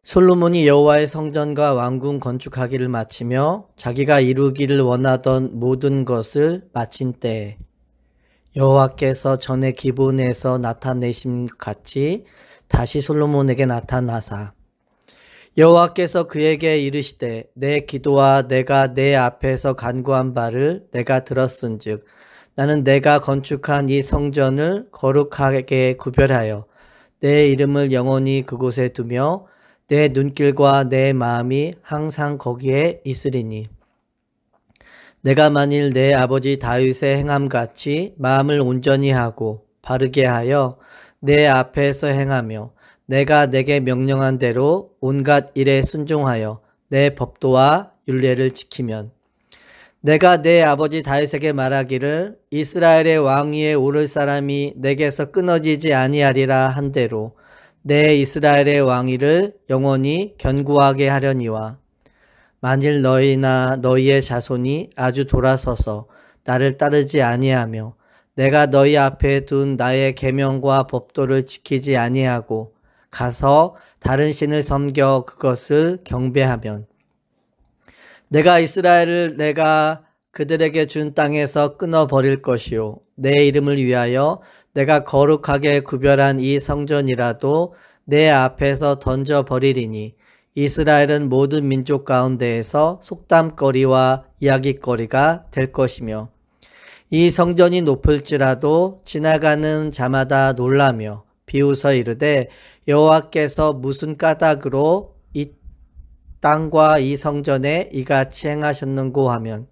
솔로몬이 여호와의 성전과 왕궁 건축하기를 마치며 자기가 이루기를 원하던 모든 것을 마친 때에 여호와께서 전에 기브온에서 나타내심 같이 다시 솔로몬에게 나타나사 여호와께서 그에게 이르시되 내 기도와 내가 내 앞에서 간구한 바를 내가 들었은즉 나는 내가 건축한 이 성전을 거룩하게 구별하여 내 이름을 영원히 그곳에 두며 내 눈길과 내 마음이 항상 거기에 있으리니 내가 만일 내 아버지 다윗의 행함같이 마음을 온전히 하고 바르게 하여 내 앞에서 행하며 내가 내게 명령한 대로 온갖 일에 순종하여 내 법도와 율례를 지키면 내가 내 아버지 다윗에게 말하기를 이스라엘의 왕위에 오를 사람이 내게서 끊어지지 아니하리라 한 대로 내 이스라엘의 왕위를 영원히 견고하게 하려니와 만일 너희나 너희의 자손이 아주 돌아서서 나를 따르지 아니하며 내가 너희 앞에 둔 나의 계명과 법도를 지키지 아니하고 가서 다른 신을 섬겨 그것을 경배하면 내가 이스라엘을 내가 그들에게 준 땅에서 끊어버릴 것이요 내 이름을 위하여 내가 거룩하게 구별한 이 성전이라도 내 앞에서 던져버리리니 이스라엘은 모든 민족 가운데에서 속담거리와 이야기거리가 될 것이며 이 성전이 높을지라도 지나가는 자마다 놀라며 비웃어 이르되 여호와께서 무슨 까닭으로 이 땅과 이 성전에 이같이 행하셨는고 하면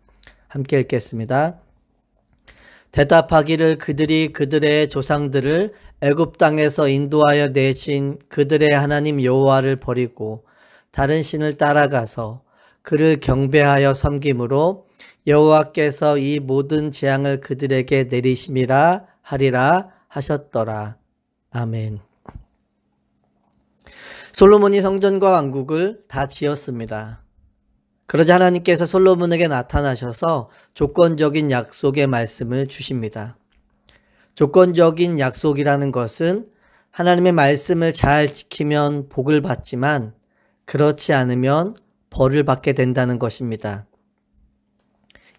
함께 읽겠습니다. 대답하기를 그들이 그들의 조상들을 애굽 땅에서 인도하여 내신 그들의 하나님 여호와를 버리고 다른 신을 따라가서 그를 경배하여 섬김으로 여호와께서 이 모든 재앙을 그들에게 내리심이라 하리라 하셨더라. 아멘. 솔로몬이 성전과 왕국을 다 지었습니다. 그러자 하나님께서 솔로몬에게 나타나셔서 조건적인 약속의 말씀을 주십니다. 조건적인 약속이라는 것은 하나님의 말씀을 잘 지키면 복을 받지만 그렇지 않으면 벌을 받게 된다는 것입니다.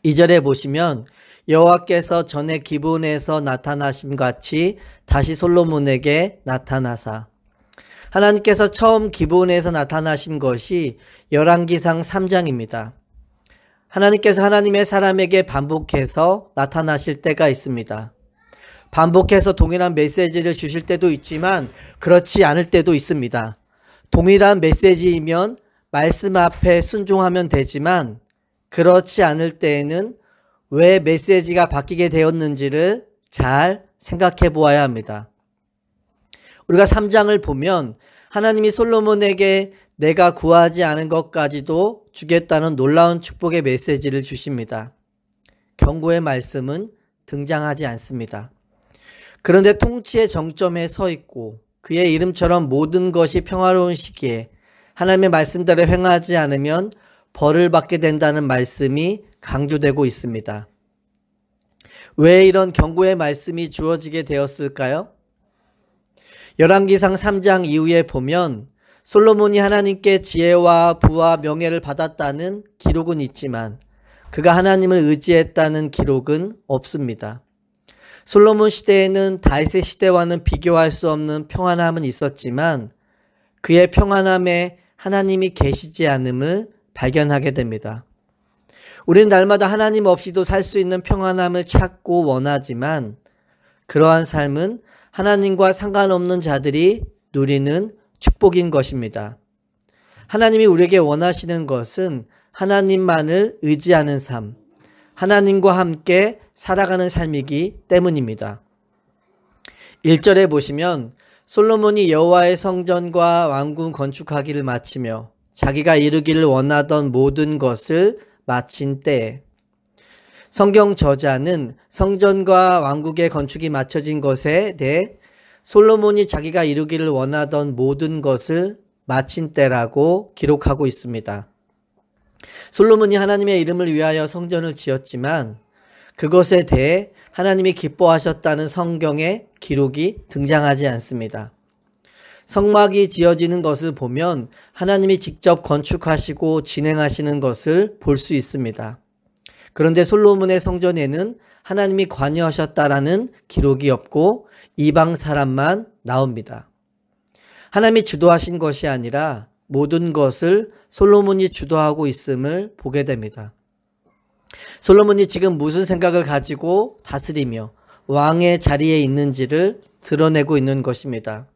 2절에 보시면 여호와께서 전에 기브온에서 나타나심 같이 다시 솔로몬에게 나타나사 하나님께서 처음 기브온에서 나타나신 것이 열왕기상 3장입니다. 하나님께서 하나님의 사람에게 반복해서 나타나실 때가 있습니다. 반복해서 동일한 메시지를 주실 때도 있지만 그렇지 않을 때도 있습니다. 동일한 메시지이면 말씀 앞에 순종하면 되지만 그렇지 않을 때에는 왜 메시지가 바뀌게 되었는지를 잘 생각해 보아야 합니다. 우리가 3장을 보면 하나님이 솔로몬에게 내가 구하지 않은 것까지도 주겠다는 놀라운 축복의 메시지를 주십니다. 경고의 말씀은 등장하지 않습니다. 그런데 통치의 정점에 서 있고 그의 이름처럼 모든 것이 평화로운 시기에 하나님의 말씀대로 행하지 않으면 벌을 받게 된다는 말씀이 강조되고 있습니다. 왜 이런 경고의 말씀이 주어지게 되었을까요? 열왕기상 3장 이후에 보면 솔로몬이 하나님께 지혜와 부와 명예를 받았다는 기록은 있지만 그가 하나님을 의지했다는 기록은 없습니다. 솔로몬 시대에는 다윗의 시대와는 비교할 수 없는 평안함은 있었지만 그의 평안함에 하나님이 계시지 않음을 발견하게 됩니다. 우리는 날마다 하나님 없이도 살 수 있는 평안함을 찾고 원하지만 그러한 삶은 하나님과 상관없는 자들이 누리는 축복인 것입니다. 하나님이 우리에게 원하시는 것은 하나님만을 의지하는 삶, 하나님과 함께 살아가는 삶이기 때문입니다. 1절에 보시면 솔로몬이 여호와의 성전과 왕궁 건축하기를 마치며 자기가 이루기를 원하던 모든 것을 마친 때에 성경 저자는 성전과 왕국의 건축이 마쳐진 것에 대해 솔로몬이 자기가 이루기를 원하던 모든 것을 마친 때라고 기록하고 있습니다. 솔로몬이 하나님의 이름을 위하여 성전을 지었지만 그것에 대해 하나님이 기뻐하셨다는 성경의 기록이 등장하지 않습니다. 성막이 지어지는 것을 보면 하나님이 직접 건축하시고 진행하시는 것을 볼 수 있습니다. 그런데 솔로몬의 성전에는 하나님이 관여하셨다라는 기록이 없고 이방 사람만 나옵니다. 하나님이 주도하신 것이 아니라 모든 것을 솔로몬이 주도하고 있음을 보게 됩니다. 솔로몬이 지금 무슨 생각을 가지고 다스리며 왕의 자리에 있는지를 드러내고 있는 것입니다.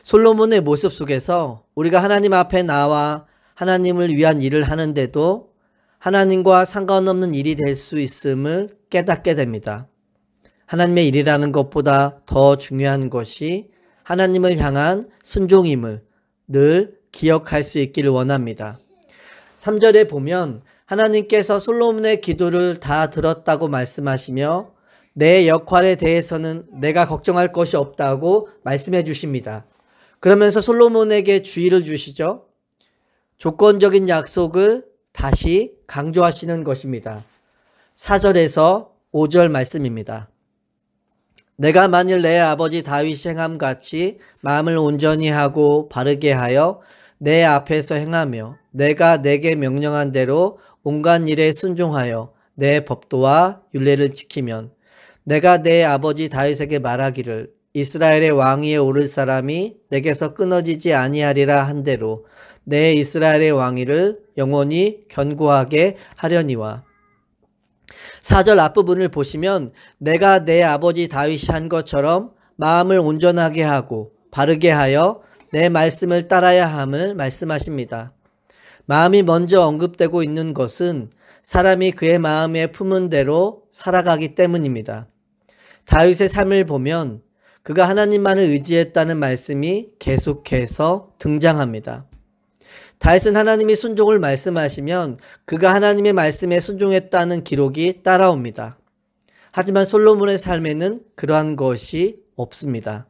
솔로몬의 모습 속에서 우리가 하나님 앞에 나와 하나님을 위한 일을 하는데도 하나님과 상관없는 일이 될 수 있음을 깨닫게 됩니다. 하나님의 일이라는 것보다 더 중요한 것이 하나님을 향한 순종임을 늘 기억할 수 있기를 원합니다. 3절에 보면 하나님께서 솔로몬의 기도를 다 들었다고 말씀하시며 내 역할에 대해서는 내가 걱정할 것이 없다고 말씀해 주십니다. 그러면서 솔로몬에게 주의를 주시죠. 조건적인 약속을 다시 강조하시는 것입니다. 4절에서 5절 말씀입니다. 내가 만일 내 아버지 다윗이 행함같이 마음을 온전히 하고 바르게 하여 내 앞에서 행하며 내가 내게 명령한 대로 온갖 일에 순종하여 내 법도와 율례를 지키면 내가 내 아버지 다윗에게 말하기를 이스라엘의 왕위에 오를 사람이 내게서 끊어지지 아니하리라 한 대로 내 이스라엘의 왕위를 영원히 견고하게 하려니와. 4절 앞부분을 보시면 내가 내 아버지 다윗이 한 것처럼 마음을 온전하게 하고 바르게 하여 내 말씀을 따라야 함을 말씀하십니다. 마음이 먼저 언급되고 있는 것은 사람이 그의 마음에 품은 대로 살아가기 때문입니다. 다윗의 삶을 보면 그가 하나님만을 의지했다는 말씀이 계속해서 등장합니다. 다윗은 하나님이 순종을 말씀하시면 그가 하나님의 말씀에 순종했다는 기록이 따라옵니다. 하지만 솔로몬의 삶에는 그러한 것이 없습니다.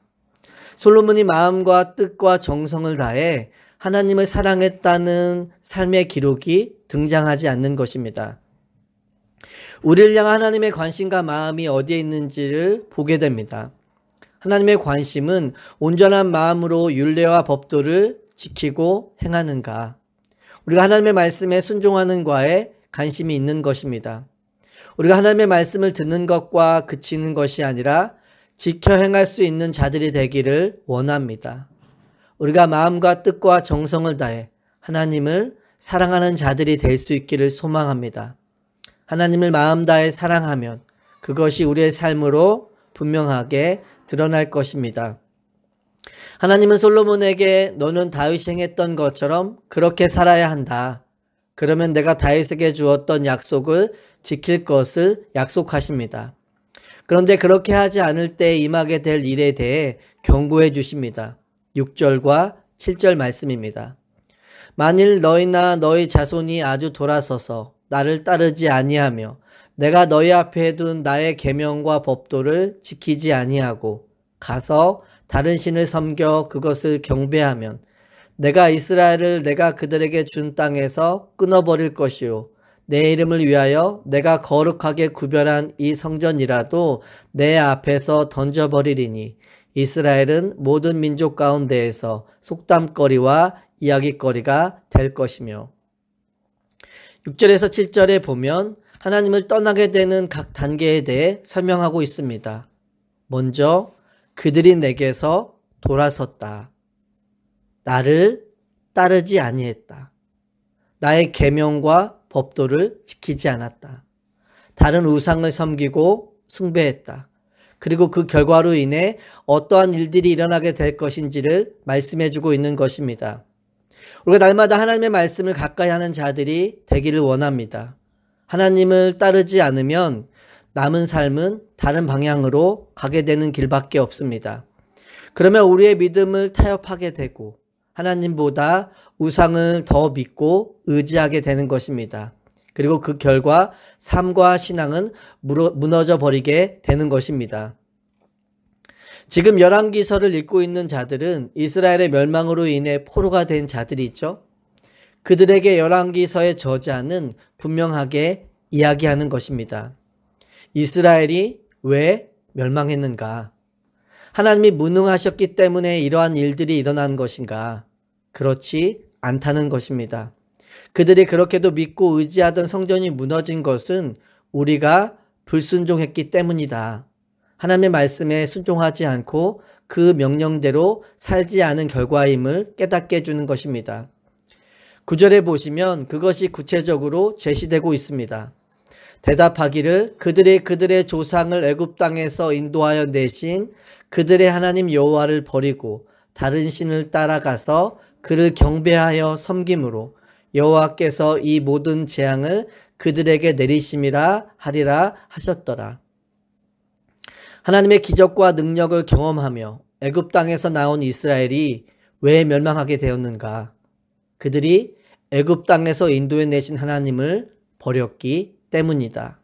솔로몬이 마음과 뜻과 정성을 다해 하나님을 사랑했다는 삶의 기록이 등장하지 않는 것입니다. 우리를 향한 하나님의 관심과 마음이 어디에 있는지를 보게 됩니다. 하나님의 관심은 온전한 마음으로 율례와 법도를 지키고 행하는가, 우리가 하나님의 말씀에 순종하는가에 관심이 있는 것입니다. 우리가 하나님의 말씀을 듣는 것과 그치는 것이 아니라 지켜 행할 수 있는 자들이 되기를 원합니다. 우리가 마음과 뜻과 정성을 다해 하나님을 사랑하는 자들이 될 수 있기를 소망합니다. 하나님을 마음 다해 사랑하면 그것이 우리의 삶으로 분명하게 드러날 것입니다. 하나님은 솔로몬에게 너는 다윗이 행했던 것처럼 그렇게 살아야 한다. 그러면 내가 다윗에게 주었던 약속을 지킬 것을 약속하십니다. 그런데 그렇게 하지 않을 때 임하게 될 일에 대해 경고해 주십니다. 6절과 7절 말씀입니다. 만일 너희나 너희 자손이 아주 돌아서서 나를 따르지 아니하며 내가 너희 앞에 둔 나의 계명과 법도를 지키지 아니하고 가서 다른 신을 섬겨 그것을 경배하면 내가 이스라엘을 내가 그들에게 준 땅에서 끊어버릴 것이요 내 이름을 위하여 내가 거룩하게 구별한 이 성전이라도 내 앞에서 던져버리리니 이스라엘은 모든 민족 가운데에서 속담거리와 이야기거리가 될 것이며. 6절에서 7절에 보면 하나님을 떠나게 되는 각 단계에 대해 설명하고 있습니다. 먼저 그들이 내게서 돌아섰다. 나를 따르지 아니했다. 나의 계명과 법도를 지키지 않았다. 다른 우상을 섬기고 숭배했다. 그리고 그 결과로 인해 어떠한 일들이 일어나게 될 것인지를 말씀해주고 있는 것입니다. 우리가 날마다 하나님의 말씀을 가까이 하는 자들이 되기를 원합니다. 하나님을 따르지 않으면 남은 삶은 다른 방향으로 가게 되는 길밖에 없습니다. 그러면 우리의 믿음을 타협하게 되고 하나님보다 우상을 더 믿고 의지하게 되는 것입니다. 그리고 그 결과 삶과 신앙은 무너져 버리게 되는 것입니다. 지금 열왕기서를 읽고 있는 자들은 이스라엘의 멸망으로 인해 포로가 된 자들이 있죠. 그들에게 열왕기서의 저자는 분명하게 이야기하는 것입니다. 이스라엘이 왜 멸망했는가? 하나님이 무능하셨기 때문에 이러한 일들이 일어난 것인가? 그렇지 않다는 것입니다. 그들이 그렇게도 믿고 의지하던 성전이 무너진 것은 우리가 불순종했기 때문이다. 하나님의 말씀에 순종하지 않고 그 명령대로 살지 않은 결과임을 깨닫게 해주는 것입니다. 9절에 보시면 그것이 구체적으로 제시되고 있습니다. 대답하기를 그들의 조상을 애굽 땅에서 인도하여 내신 그들의 하나님 여호와를 버리고 다른 신을 따라가서 그를 경배하여 섬김으로 여호와께서 이 모든 재앙을 그들에게 내리심이라 하리라 하셨더라. 하나님의 기적과 능력을 경험하며 애굽 땅에서 나온 이스라엘이 왜 멸망하게 되었는가? 그들이 애굽 땅에서 인도해 내신 하나님을 버렸기 때문이다.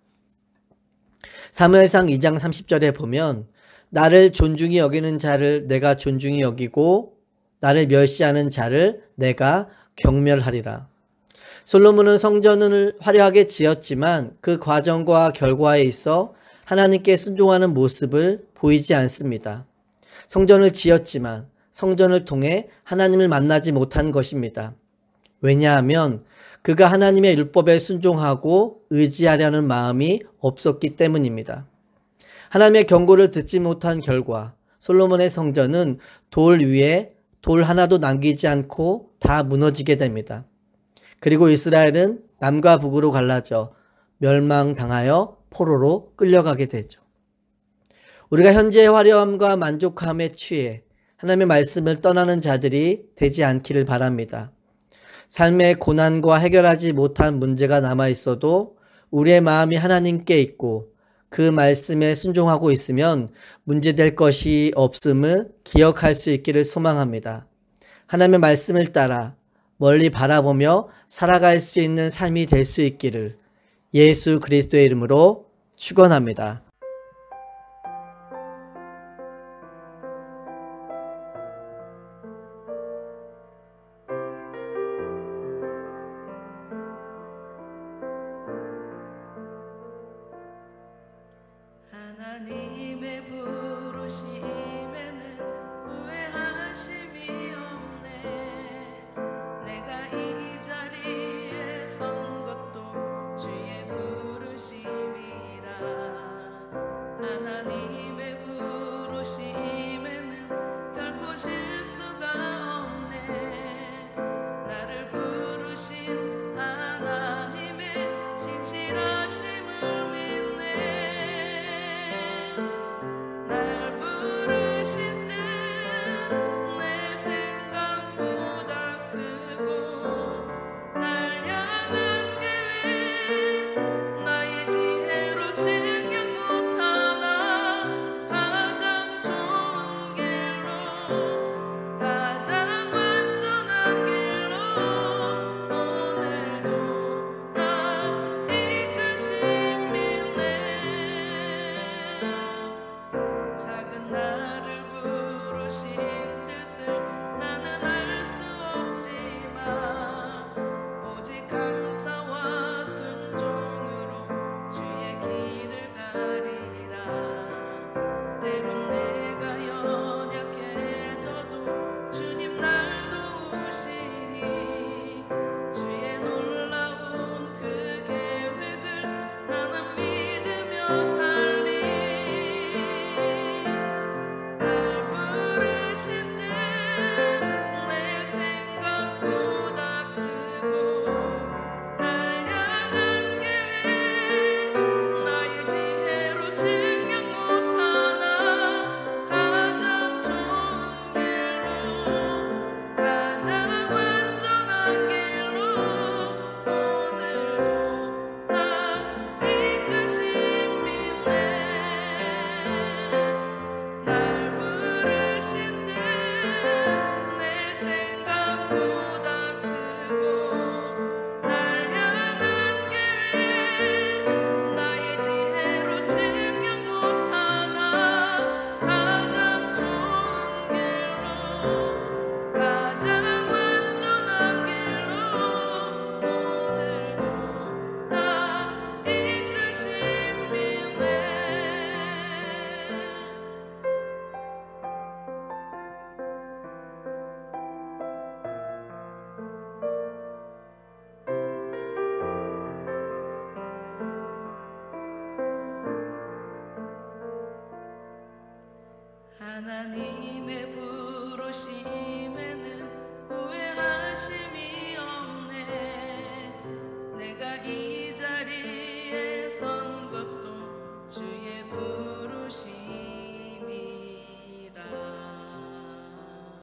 사무엘상 2장 30절에 보면 나를 존중히 여기는 자를 내가 존중히 여기고 나를 멸시하는 자를 내가 경멸하리라. 솔로몬은 성전을 화려하게 지었지만 그 과정과 결과에 있어 하나님께 순종하는 모습을 보이지 않습니다. 성전을 지었지만 성전을 통해 하나님을 만나지 못한 것입니다. 왜냐하면 그가 하나님의 율법에 순종하고 의지하려는 마음이 없었기 때문입니다. 하나님의 경고를 듣지 못한 결과 솔로몬의 성전은 돌 위에 돌 하나도 남기지 않고 다 무너지게 됩니다. 그리고 이스라엘은 남과 북으로 갈라져 멸망당하여 포로로 끌려가게 되죠. 우리가 현재의 화려함과 만족함에 취해 하나님의 말씀을 떠나는 자들이 되지 않기를 바랍니다. 삶의 고난과 해결하지 못한 문제가 남아있어도 우리의 마음이 하나님께 있고 그 말씀에 순종하고 있으면 문제될 것이 없음을 기억할 수 있기를 소망합니다. 하나님의 말씀을 따라 멀리 바라보며 살아갈 수 있는 삶이 될 수 있기를 예수 그리스도의 이름으로 축원합니다. 하나님의 부르심에는 후회하심이 없네. 내가 이 자리에 선 것도 주의 부르심이라. 하나님의 부르심에는 결코 실수가 없네. 나를 부르신 하나님의 신실하심을 믿네. 날 부르신 뜻 내 생각보다 크고 날 향한 계획 나의 지혜로 측량 못하나 가장 좋은 길로 가장 완전한 길로 오늘도 나 이끄신 믿네. 작은 나를 부르신 뜻을 나는 알 수 없지만 오직 감사와 순종으로 주의 길을 가리라. 때론 내가 연약해져도 주님 날 도우시니 주의 놀라운 그 계획을 나는 믿으며 살리. 날 부르신 뜻 내 생각보다 크고 날 향한 계획 나의 지혜로 측량 못하나 가장 좋은 길로 가장 완전한 나나니